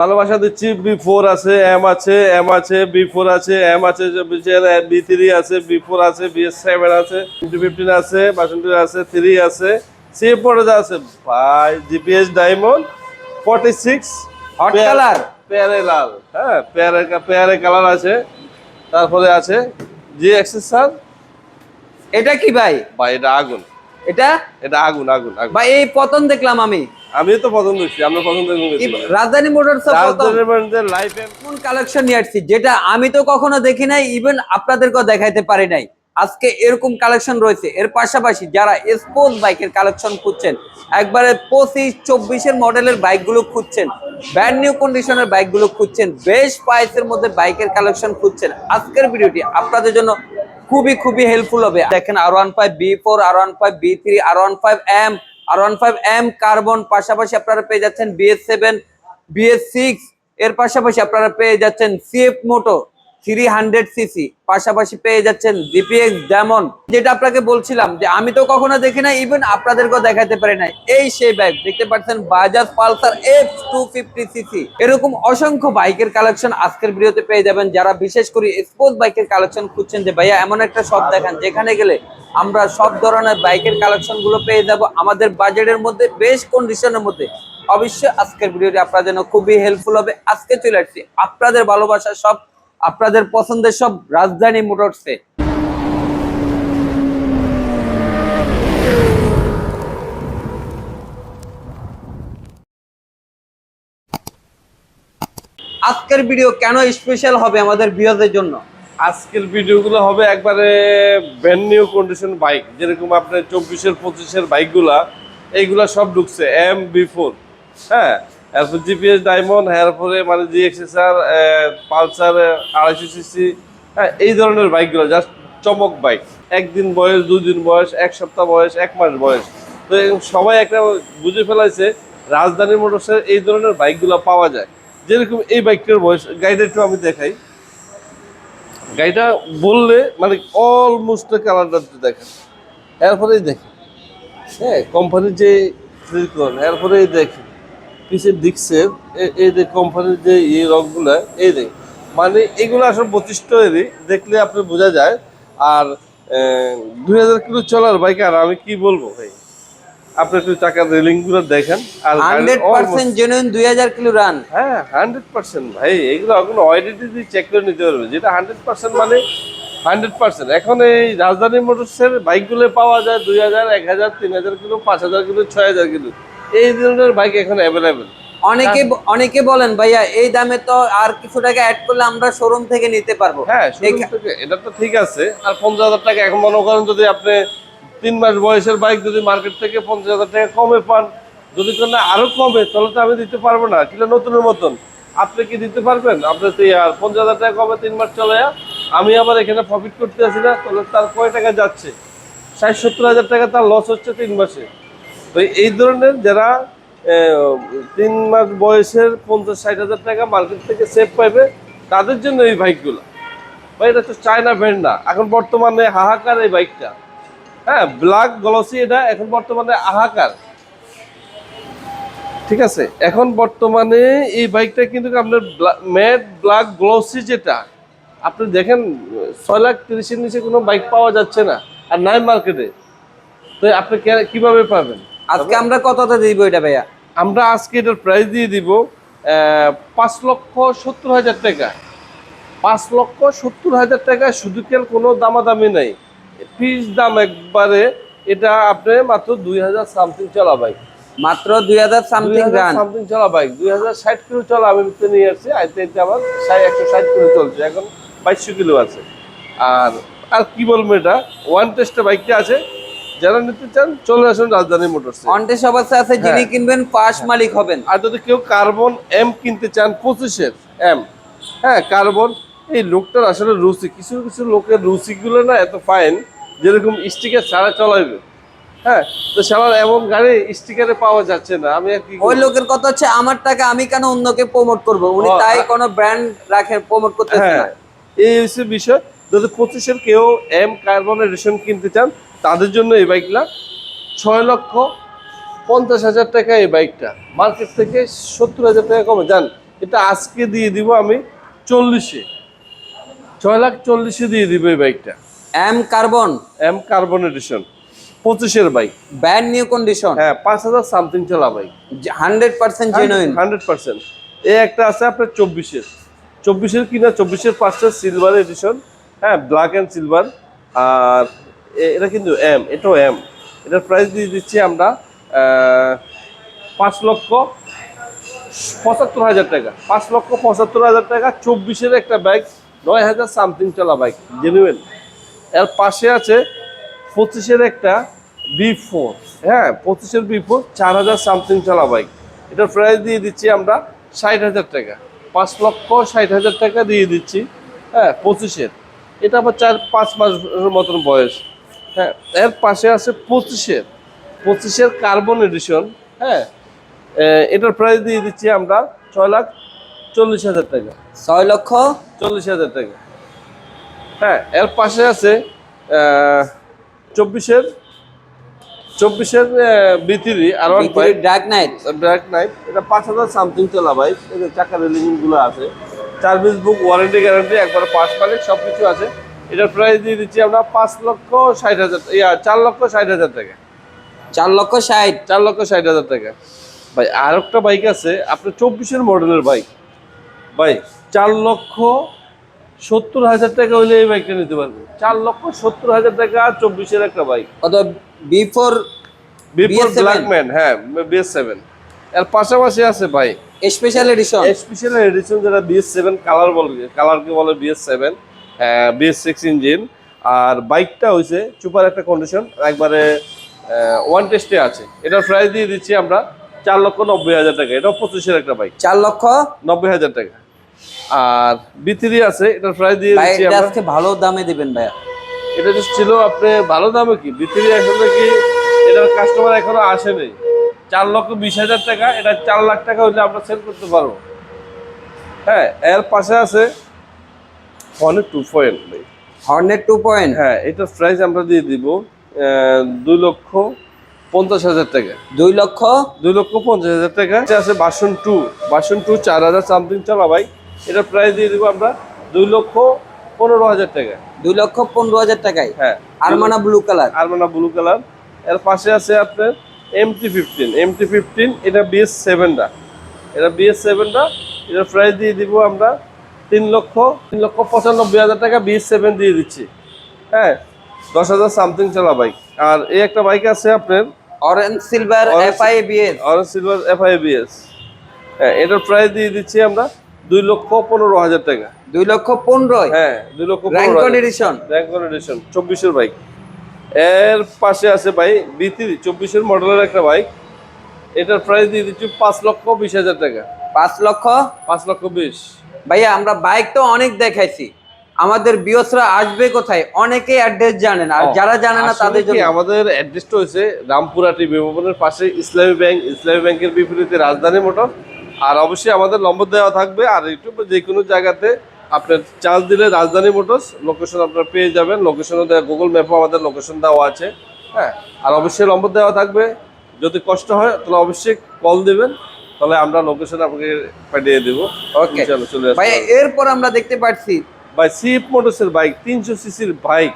ভালোবাসা দিচ্ছি। B4 আছে, এম আছে, এম আছে, B4 আছে, এম আছে, B3 আছে, B4 আছে, BS7 আছে, 15 আছে, 22 আছে, 3 আছে, C4 আছে ভাই। জিপিএস ডায়মন্ড 46 হট কালার, পেয়ারে লাল। হ্যাঁ, পেয়ারে কালার আছে। তারপরে আছে GXSR। এটা কি ভাই? ভাই এটা আগুন, এটা এটা আগুন আগুন আগুন। ভাই এই প্রথম দেখলাম আমি। আমি তো পছন্দ করছি, আমরা পছন্দ করেছি। রাজধানী মোটরস রাজধানীর লাইফে কোন কালেকশন নিয়ে আসছি যেটা আমি তো কখনো দেখি নাই, ইভেন আপনাদেরকেও দেখাইতে পারি নাই। আজকে এরকম কালেকশন রয়েছে। এর পাশাপাশি যারা স্পোর্টস বাইকের কালেকশন খুঁজছেন, একবারে 25-24-এর মডেলের বাইকগুলো খুঁজছেন, ব্র্যান্ড নিউ কন্ডিশনের বাইকগুলো খুঁজছেন, বেশ প্রাইসের মধ্যে বাইকের কালেকশন খুঁজছেন, আজকের ভিডিওটি আপনাদের জন্য খুবই খুবই হেল্পফুল হবে। দেখেন R15 B4, R15 B3, R15M, R15M carbon, পাশাপাশি আপনারা পেয়ে যাচ্ছেন BS7, BS6, এর পাশাপাশি আপনারা পেয়ে যাচ্ছেন CF মোটো 300cc, পাশাপাশি পেয়ে যাচ্ছেন GPX ডায়মন্ড, যেটা আপনাকে বলছিলাম যে আমি তো কখনো দেখি না, ইভেন আপনাদেরকেও দেখাতে পারি না। এই সেই বাইক দেখতে পাচ্ছেন, বাজাজ পালসার F250cc। এরকম অসংখ্য বাইকের কালেকশন আজকের ভিডিওতে পেয়ে যাবেন। যারা বিশেষ করে স্পোর্টস বাইকের কালেকশন খুঁজছেন যে ভাইয়া এমন একটা শপ দেখান যেখানে গেলে আমরা সব ধরনের বাইকের কালেকশন গুলো পেয়ে যাব আমাদের বাজেটের মধ্যে, বেশ কন্ডিশনের মধ্যে, অবশ্যই আজকের ভিডিওটি আপনার জন্য খুবই হেল্পফুল হবে। আজকে চলে আসছি আপনাদের ভালোবাসার সব, আপনাদের পছন্দের সব, রাজধানী মোটরসে। আজকের ভিডিও কেন স্পেশাল হবে আমাদের ভিউয়ারদের জন্য? আজকের ভিডিওগুলো হবে একবারে ব্র্যান্ড নিউ কন্ডিশন বাইক, যেরকম আপনার 24-এর 25-এর বাইকগুলা, এইগুলা সব ঢুকছে MB4। হ্যাঁ, এরপর জিপিএস ডায়মন্ড, এরপরে মানে GXSR, পালসার 250cc। হ্যাঁ, এই ধরনের বাইকগুলো জাস্ট চমক বাইক। একদিন বয়স, 2 দিন বয়স, 1 সপ্তাহ বয়স, 1 মাস বয়স। তো সবাই একটা বুঝে ফেলাইছে রাজধানী মোটরসের এই ধরনের বাইকগুলো পাওয়া যায়। যেরকম এই বাইকটার বয়স, গাড়িটা একটু আমি দেখাই। গাড়িটা বললে মানে অলমোস্ট কালারটা দেখেন, এরপরেই দেখেন। হ্যাঁ, কোম্পানির যে সিলিকন, এরপরেই দেখেন পিছের ডিক্সের এই যে কোম্পানির যে এই রঙগুলো, এই দেখেন। মানে এগুলো আসলে বৈশিষ্ট্যেরই, দেখলে আপনি বোঝা যায়। আর 2000 কিলো চলার বাইক, আর আমি কি বলবো ভাই, আপনি একটু চাকার রেলিং গুলো দেখেন। আর 100% জেনুইন 2000 কিলো রান। হ্যাঁ, 100% ভাই। এগুলো কোনো অডিটি দিয়ে চেক করে নিতে পারবে, যেটা 100% মানে 100%। এখন এই রাজধানী মোটরসের বাইকগুলো পাওয়া যায় 2000, 1000, 3000 কিলো, 5000 কিলো, 6000 কিলো। এই ধরনের বাইক এখন অ্যাভেলেবেল। অনেকে অনেকে বলেন ভাইয়া এই দামে তো আর কিছু টাকা অ্যাড করলে আমরা শোরুম থেকে নিতে পারবো। হ্যাঁ, শোরুম থেকে এটা তো ঠিক আছে। আর 50,000 টাকা এখন মনে করেন, যদি আপনি 3 মাস বয়সের বাইক যদি মার্কেট থেকে 50,000 টাকা কমে পান, যদি কোনো আরো কমে, তাহলে তো আমি দিতে পারবো না। কিলো নতুনের মতন আপনি কি দিতে পারবেন? আপনি তো আর 50,000 টাকা কমে 3 মাস চলে আমি আবার এখানে প্রফিট করতে আসি না, তাহলে তার কয় টাকা যাচ্ছে? 60-70 হাজার টাকা তার লস হচ্ছে 3 মাসে। তো এই ধরনের যারা 3 মাস বয়সের 50-60 হাজার টাকা মার্কেট থেকে সেভ পাইবে, তাদের জন্য এই বাইকগুলো ভাই। এটা তো চায়না ব্র্যান্ড না, এখন বর্তমানে হাহাকার এই বাইকটা। হ্যাঁ, ব্ল্যাক গ্লসি, এটা এখন বর্তমানে হাহাকার। ঠিক আছে, এখন বর্তমানে এই বাইকটা কিন্তু আপনার ম্যাট ব্ল্যাক গ্লসি, যেটা আপনি দেখেন 6,30,000-এর নিচে কোনো বাইক পাওয়া যাচ্ছে না, আর নাই মার্কেটে। তো আপনি কিভাবে পাবেন? আজকে আমরা কতটা দিব এটা ভাইয়া? আমরা আজকে এটার প্রাইস দিয়ে দিব 5,70,000 টাকা। 5,70,000 টাকা শুধু, কেন কোনো দামাদামি নেই, ফিক্স দাম একবারে। এটা আপনি মাত্র 2000 সামথিং চলা বাইক, মাত্র 2000 সামথিং রান, সামথিং চলা বাইক। 2060 কিলো চলা আমি নিয়ে আসছি। আইতে আমার 160 কিলো চলছে, এখন 2200 কিলো আছে। আর আর কি বলবো, এটা ওয়ান টেস্টে বাইকটা আছে। যারা নিতে চান চলে আসুন রাজধানী মোটরস। অন টেস্ট অবস্থায় আছে, যিনি কিনবেন ফার্স্ট মালিক হবেন। আর যদি কেউ কার্বন এম কিনতে চান, 25-এর এম, হ্যাঁ কার্বন, এই লোকটার আসলে রুচি, কিছু কিছু লোকের রুচিগুলো না এত ফাইন, যেরকম স্টিকার ছাড়া চলাইবে। হ্যাঁ, তো সবার এমন গাড়ি স্টিকারে পাওয়া যাচ্ছে না। আমি আর কি, ওই লোকের কথা হচ্ছে আমার টাকা আমি কেন অন্যকে প্রমোট করব, উনি তাই কোনো ব্র্যান্ড রাখে প্রমোট করতেছে না। এই হচ্ছে বিষয়। যদি 25-এর কেউ এম কার্বন এডিশন কিনতে চান, তাদের জন্য এই বাইকটা 6,50,000 টাকা। এই বাইকটা মার্কেট থেকে 70,000 টাকা কমে যান। এটা আজকে দিয়ে দিব আমি 40-এ, 6,40,000 দিয়ে দিব এই বাইকটা। M carbon, M carbon edition 25-এর বাইক। ব্র্যান্ড নিউ কন্ডিশন, হ্যাঁ, 5,000 সামথিং চলা বাইক, 100% জেনুইন। 100%। এই একটা আছে আপনার 24-এর কিনা, 24-এর 5টা সিলভার এডিশন, হ্যাঁ, ব্ল্যাক অ্যান্ড সিলভার। আর এটা কিন্তু এম, এটাও এম। এটার প্রাইস দিয়ে দিচ্ছি আমরা 5,75,000 টাকা, 5,75,000 টাকা। 24-এর একটা বাইক, 9,000 সামথিং চলা বাইক, জেনুইন। এর পাশে আছে 25-এর একটা B4, হ্যাঁ, 25-এর B4, 4,000 সামথিং চলা বাইক। এটার প্রাইস দিয়ে দিচ্ছি আমরা 60,000 টাকা, 5,60,000 টাকা দিয়ে দিচ্ছি, হ্যাঁ, 25-এর। এটা আবার 4-5 মাসের মতন বয়স, হ্যাঁ। এর পাশে আছে 25-এর কার্বন এডিশন, হ্যাঁ। এটার প্রাইস দিয়ে দিচ্ছি আমরা 6,40,000 টাকা, 6,40,000। টাকা, হ্যাঁ। এর পাশে আছে 24-এর B3 আর one five dark knight, black knight. এটা 5,000 সামথিং চলা বাইক। এদের চাকা রেলিং গুলো আছে, সার্ভিস বুক, ওয়ারেন্টি গ্যারান্টি, একবার পাঁচ মালিক, সব কিছু আছে। এটার প্রাইস দিয়ে দিচ্ছি আমরা 5,60,000, 4,60,000 টাকা, 4,60,000। 4,60,000 টাকা। ভাই আর একটা বাইক আছে আপনার 24-এর মডেলের বাইক, ভাই 4,70,000 টাকা হইলে এই বাইকটা নিতে পারবেন। 4,70,000 টাকা 24-এর একটা বাইক, কত? B4 before BS7? ব্ল্যাকম্যান, হ্যাঁ, BS7। এর পাশাপাশি আছে ভাই স্পেশাল এডিশন, স্পেশাল এডিশন, যেটা BS7 কালার বলে, কালারকে বলে BS7, BS6 ইঞ্জিন। আর বাইকটা হইছে সুপার একটা কন্ডিশন, একবারে ওয়ান টেস্টে আছে। এটার প্রাইস দিয়ে দিচ্ছি আমরা 4,90,000 টাকা। এটাও 25-এর একটা বাইক, 4,90,000 টাকা। আর B3 আছে, এটার প্রাইস দিয়ে ভাই দিচ্ছি এটা আমরা, আজকে ভালো দামে দিবেন ভাইয়া। এটা just ছিল আপনি ভালো দামে কি B3 আসলে কি, এটার কাস্টমার এখনো আসেনি। 4,20,000 টাকা, এটা 4 লাখ টাকা হইলে আমরা সেল করতে পারবো, হ্যাঁ। এর পাশে আছে হর্নেট 2.0, হর্নেট 2 হ্যাঁ। এটার প্রাইস আমরা দিয়ে দিব 2,50,000 টাকা, 2,50,000 টাকা। এটা আছে ভার্সন 2, 4,000 সামথিং চলা ভাই। এটার প্রাইস দিয়ে দিব আমরা 2,15,000 টাকা, 2,15,000 টাকায়, হ্যাঁ। আরমানা ব্লু কালার। আরমানা ব্লু কালার। এর পাশে আছে আপনার MT-15, এটা BS7টা, এটার প্রাইস দিয়ে দিব আমরা 3,95,000 টাকা, BS7 দিয়ে দিচ্ছি, হ্যাঁ। 10,000 সামথিং চলা বাইক। আর এই একটা বাইক আছে আপনার orange silver FIABS, orange silver FIABS, হ্যাঁ। এটার প্রাইস দিয়ে দিচ্ছি আমরা 2,15,000 টাকা, 2,15,000, হ্যাঁ, র্যাঙ্ক 2,15,000 এডিশন। 24-এর বাইক। এর পাশে আছে ভাই B3, 24-এর মডেলের একটা বাইক। এটার প্রাইস দিয়ে দিচ্ছি 5,20,000 টাকা, 5,20,000। ভাইয়া আমরা বাইক তো অনেক দেখাইছি, আমাদের বিয়সরা আসবে কোথায়? অনেকেই অ্যাড্রেস জানেন, আর যারা জানে না আসলে তাদের কি, জন্য আমাদের অ্যাড্রেসটা হয়েছে রামপুরহাটি বিমানের পাশে ইসলামী ব্যাংকের বিপরীতে রাজধানী মোটর। আর অবশ্যই আমাদের নম্বর দেওয়া থাকবে, আর ইউটিউবে যে কোনো জায়গাতে আপনার চার্জ দিলে রাজধানী মোটরস লোকেশন আপনার পেয়ে যাবেন। লোকেশনও দেওয়া, গুগল ম্যাপও আমাদের লোকেশন দেওয়া আছে, হ্যাঁ। আর অবশ্যই নম্বর দেওয়া থাকবে, যদি কষ্ট হয় তাহলে অবশ্যই কল দিবেন, তাহলে আমরা লোকেশন আপনাকে পাঠিয়ে দেবো। ওকে চলে ভাই। আসবে এরপর আমরা দেখতে পাচ্ছি ভাই সিএফ মোটরসের বাইক, 300 সিসির বাইক,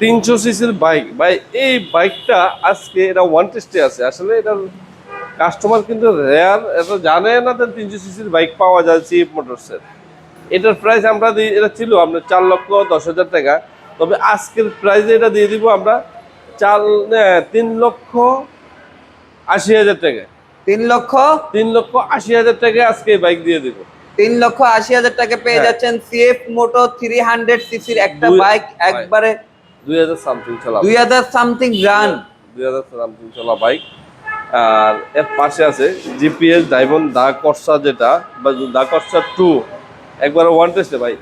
300 সিসির বাইক। ভাই এই বাইকটা আজকে এটা ওয়ান টেস্টে আছে। আসলে এটার কাস্টমার কিন্তু রেয়ার, এটা জানে না যে 300 সিসির বাইক পাওয়া যায় সিএফ মোটরসের। এটার প্রাইস আমরা দিই, এটা ছিল আপনার 4,10,000 টাকা। তবে আজকের প্রাইসে এটা দিয়ে দিব আমরা 3,80,000 টাকা, 3,80,000 টাকা আজকে এই বাইক দিয়ে দিব। 3,80,000 টাকা পেয়ে হ্যাঁ। যাচ্ছেন সিএফ মোটো 300 সিসির একটা বাইক, একবারে 2,000 সামথিং চলা, 2,000 সামথিং রান, 2,000 সামথিং চলা বাইক। আর এর পাশে আছে জিপিএস ডায়মন্ড দা কর্সা, যেটা বা দা কর্সা 2, একবার ওয়ান টেস্টে ভাই।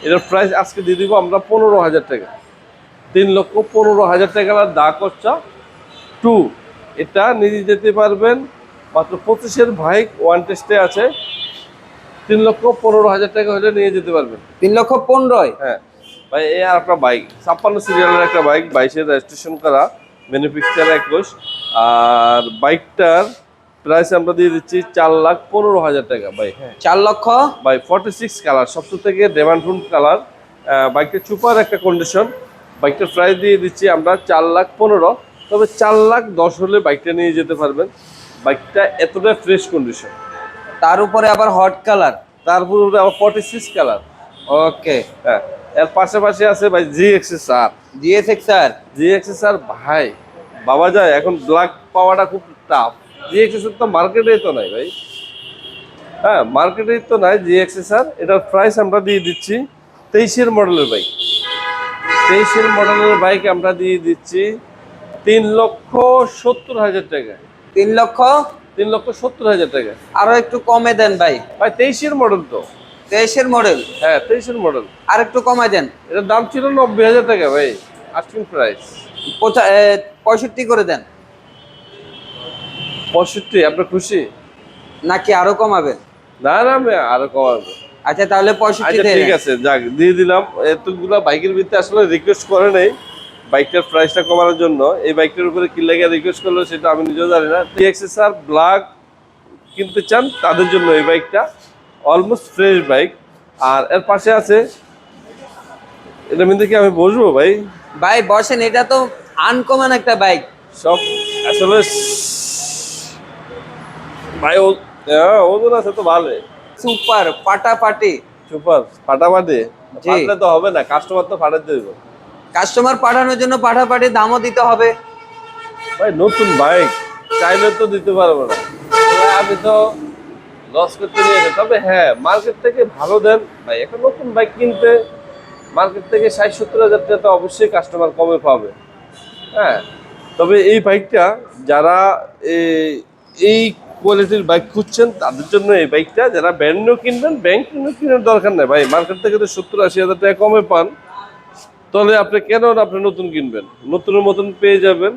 এটার প্রাইস আজকে দিয়ে দিব আমরা 15,000 টাকা, 3,15,000 টাকা দা কর্সা 2। এটা নিয়ে যেতে পারবেন মাত্র 25-এর বাইক, ওয়ান টেস্টে আছে। 3,15,000 টাকা হলে নিয়ে যেতে পারবেন। 3,15,000। হ্যাঁ ভাই, এই আর একটা বাইক 56 সিরিয়ালের একটা বাইক, 22-এর রেজিস্ট্রেশন করা, ম্যানুফ্যাকচার 21। আর বাইকটার প্রাইস আমরা দিয়ে দিচ্ছি 4,15,000 টাকা ভাই। হ্যাঁ 4 লক্ষ ভাই 46 কালার, সবচেয়ে থেকে ডিমান্ডফুল কালার। বাইকটা সুপার একটা কন্ডিশন। বাইকটার প্রাইস দিয়ে দিচ্ছি আমরা 4,15,000। তবে 4,10,000 হলে বাইকটা নিয়ে যেতে পারবেন। বাইকটা এতটা ফ্রেশ কন্ডিশন। তার উপরে আবার হট কালার। তারপর আবার 46 কালার। ওকে। হ্যাঁ, এর পাশাপাশি আছে ভাই GXSR। GSXR GXSR ভাই বাবা যায়, এখন ব্ল্যাক পাওয়াটা খুব টাফ। GXSR তো মার্কেটেই তো নাই ভাই। হ্যাঁ, মার্কেটেই তো নাই GXSR। এটার প্রাইস আমরা দিয়ে দিচ্ছি 23-এর মডেলের বাইক। 23-এর মডেলের বাইক আমরা দিয়ে দিচ্ছি 3,70,000 টাকা। 3 লক্ষ 3,70,000 টাকা। আরো একটু কমে দেন ভাই। ভাই 23-এর মডেল তো। 23-এর মডেল, হ্যাঁ 23-এর মডেল। আর একটু কমায় দেন। এটার দাম ছিল 90,000 টাকা ভাই, আস্কিং প্রাইস। 65 করে দেন। 65 আপনার খুশি? নাকি আরো কমাবেন? না না, আমি আরো কমাবো। আচ্ছা তাহলে 65 আচ্ছা দিয়ে ঠিক দেন। আছে, যাক দিয়ে দিলাম। এতগুলা বাইকের ভিতরে আসলে রিকোয়েস্ট করে নেই বাইকটার প্রাইসটা কমানোর জন্য। এই বাইকটার উপরে কি লাগে রিকোয়েস্ট করলো সেটা আমি নিজেও জানি না। GXSR ব্ল্যাক কিনতে চান তাদের জন্য এই বাইকটা অলমোস্ট ফ্রেশ বাইক। আর এর পাশে আছে, এটা মধ্যে কি আমি বসবো ভাই? ভাই বসেন, এটা তো আনকমন একটা বাইক। সব আসলে ভাই ওজন আছে তো ভালো। সুপার পাটাপাটি। সুপার ফাটাফাটি। জি। ফাটলে তো হবে না, কাস্টমার তো ফাটাতে দেব। কাস্টমার পাঠানোর জন্য পাটাপাটি দামও দিতে হবে। ভাই নতুন বাইক চাইলে তো দিতে পারবো না, তবে আমি তো লস করতে নিয়েছি। তবে হ্যাঁ, মার্কেট থেকে ভালো দেন ভাই। এখন নতুন বাইক কিনতে মার্কেট থেকে 60-70 হাজার টাকা তো অবশ্যই কাস্টমার কমে পাবে। হ্যাঁ, তবে এই বাইকটা যারা এই কোয়ালিটির বাইক খুঁজছেন তাদের জন্য এই বাইকটা। যারা ব্র্যান্ড নিউ কিনবেন, ব্যাংক নিউ কেনার দরকার নেই ভাই। মার্কেট থেকে তো 70-80 হাজার টাকা কমে পান, তাহলে আপনি কেন আপনি নতুন কিনবেন? নতুনের মতন পেয়ে যাবেন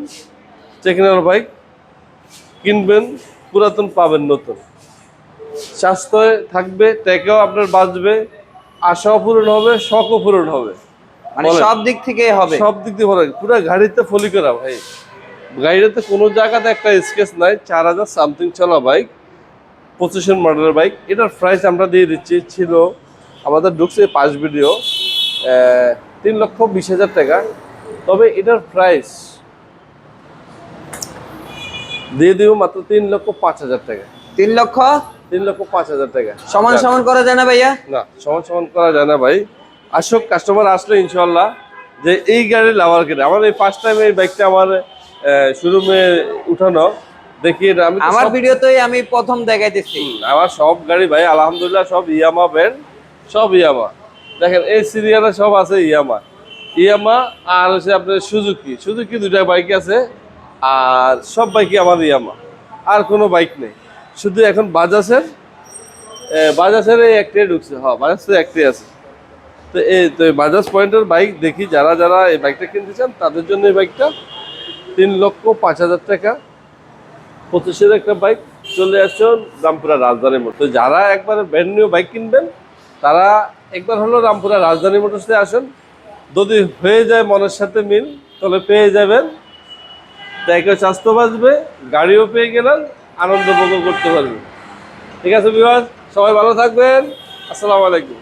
চেকিনার বাইক কিনবেন, পুরাতন পাবেন নতুন। স্বাস্থ্য থাকবে, টাকাও আপনার বাঁচবে, আশাও পূরণ হবে, শখও পূরণ হবে। মানে বলেন। সব দিক থেকেই হবে। সব দিক দিয়ে ভালো। পুরো গাড়িতে ফলি করা ভাই। গাড়িতে কোনো জায়গাতে একটা স্কেচ নাই। 4,000 সামথিং চলা বাইক, 25-এর মডেলের বাইক। এটার প্রাইস আমরা দিয়ে দিচ্ছি, ছিল আমাদের ঢুকছে পাঁচ ভিডিও, 3,20,000 টাকা। তবে এটার প্রাইস দিয়ে দিব মাত্র 3,05,000 টাকা। 3 লক্ষ 3,05,000 টাকা। সমান সমান করা যায় না ভাইয়া? না, সমান সমান করা যায় না ভাই। আসুক, কাস্টমার আসলে ইনশাল্লাহ যে এই গাড়ি লাভার কেটে। আমার এই ফার্স্ট টাইম এই বাইকটা আমার শোরুমে উঠানো দেখি। আমি তো আমার সব- ভিডিওতেই আমি প্রথম দেখাইতেছি। আমার সব গাড়ি ভাই আলহামদুলিল্লাহ সব ইয়ামা ব্র্যান্ড, সব ইয়ামা। দেখেন এই সিরিয়ালে সব আছে ইয়ামা। ইয়ামা আর হচ্ছে আপনার সুজুকি। সুজুকি দুইটা বাইক আছে, আর সব বাইকই আমার ইয়ামা। আর কোনো বাইক নেই, শুধু এখন বাজাজের এই একটাই ঢুকছে। হ্যাঁ, বাজাজের একটাই আছে। তো এই বাজাজ পয়েন্টের বাইক দেখি, যারা যারা এই বাইকটা কিনতে চান তাদের জন্য এই বাইকটা 3,05,000 টাকা। 25-এর একটা বাইক। চলে আসুন রামপুরা রাজধানী মোটর। তো যারা একবার ব্র্যান্ড নিউ বাইক কিনবেন তারা একবার হলো রামপুরা রাজধানী মোটরসে আসুন। যদি হয়ে যায় মনের সাথে মিল, তাহলে পেয়ে যাবেন। টাকাও স্বাস্থ্য বাঁচবে, গাড়িও পেয়ে গেলেন, আনন্দ উপভোগ করতে পারবেন। ঠিক আছে ভিউয়ার্স, সবাই ভালো থাকবেন। আসসালামু আলাইকুম।